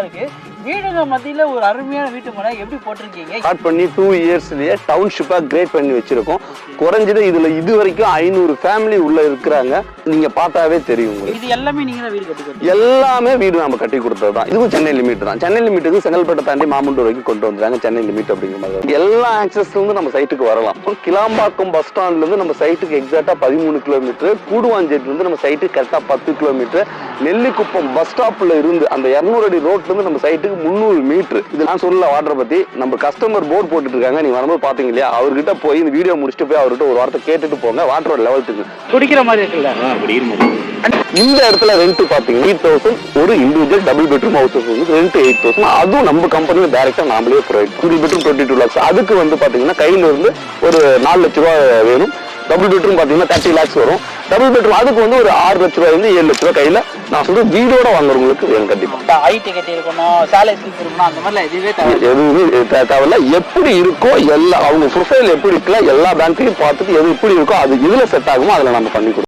இருக்கு. வீடுங்க மத்தியில ஒரு அருமையான வீட்டு மனை எப்படி போட்டிருக்கீங்க? ஸ்டார்ட் பண்ணி 2 இயர்ஸ்லயே டவுன்ஷிப்பா கிரேட் பண்ணி வச்சிருக்கோம். குறைஞ்சது இதுல இது வரைக்கும் 500 ஃபேமிலி உள்ள இருக்கிறாங்க. நீங்க பார்த்தாவே தெரியும் உங்களுக்கு. இது எல்லாமே நீங்க தான் வீடு கட்டி கொடுத்தீங்க? எல்லாமே வீடு நம்ம கட்டி கொடுத்தது தான். இதுவும் சென்னை லிமிட் தான். சென்னை லிமிட்டுக்கு செங்கல்பட்டை தாண்டி மாமண்டூர் வரைக்கும் கொண்டு வந்துறாங்க. சென்னை லிமிட் அப்படிங்கிற மாதிரி எல்லா ஆக்சஸ்ல இருந்து நம்ம சைட்டுக்கு வரலாம். கிளாம்பாக்கம் பஸ் ஸ்டாண்ட்ல இருந்து நம்ம சைட்டுக்கு எக்ஸாக்டா 13 கிலோமீட்டர், கூடுவாஞ்சேரியில இருந்து நம்ம சைட்டுக்கு கரெக்டா 10 கிலோமீட்டர், நெல்லிக்குப்பம் பஸ் ஸ்டாப்ல இருந்து அந்த 200 அடி ரோட்ல இருந்து நம்ம சைட்டுக்கு 300 மீட்டர். இது நான் சொல்லல வாட்டரை பத்தி. நம்ம கஸ்டமர் போர்டு போட்டுட்டு இருக்காங்க, நீங்க வரும்போது பாத்தீங்க இல்லையா, அவர்கிட்ட போய் இந்த வீடியோ முடிச்சுட்டு போய் அவர்கிட்ட ஒரு வார்த்தை கேட்டுட்டு போங்க. வாட்டரோட லெவல் இருக்கு, குடிக்கிற மாதிரி இருக்குல்ல. இந்த இடத்துல ரெண்ட் பாத்தீங்கன்னா 8,000 ஒரு individual double bedroom house rent 8,000. அதுவும் நம்ம கம்பெனில டைரக்டா நாமளே ப்ரொவைட். Single bedroom 22 lakhs. அதுக்கு வந்து பாத்தீங்கன்னா கையில இருந்து ஒரு 4 லட்ச ரூபாய் வேணும். டபுள் பெட்ரூம் பாத்தீங்கன்னா 30 lakhs வரும். டபுள் பெட்ரூம் அதுக்கு வந்து ஒரு 6 லட்ச ரூபாய் இருந்து 7 லட்ச ரூபாய் கையில நான் சொல்ற வீடோட வாங்குறவங்களுக்கு வேணும் கண்டிப்பா. ஐடி கட்டி இருக்கணும், சேலை ஸ்லிப் இருக்கணும், அந்த மாதிரி எதுவுமே தேவையில்ல. எப்படி இருக்கோ எல்லா அவங்க ப்ரொஃபைல் எப்படி இருக்குல்ல எல்லா பேங்க்கையும் பார்த்துட்டு எது எப்படி இருக்கோ அது இதுல செட் ஆகுமோ அதுல நம்ம பண்ணி கொடுப்போம்.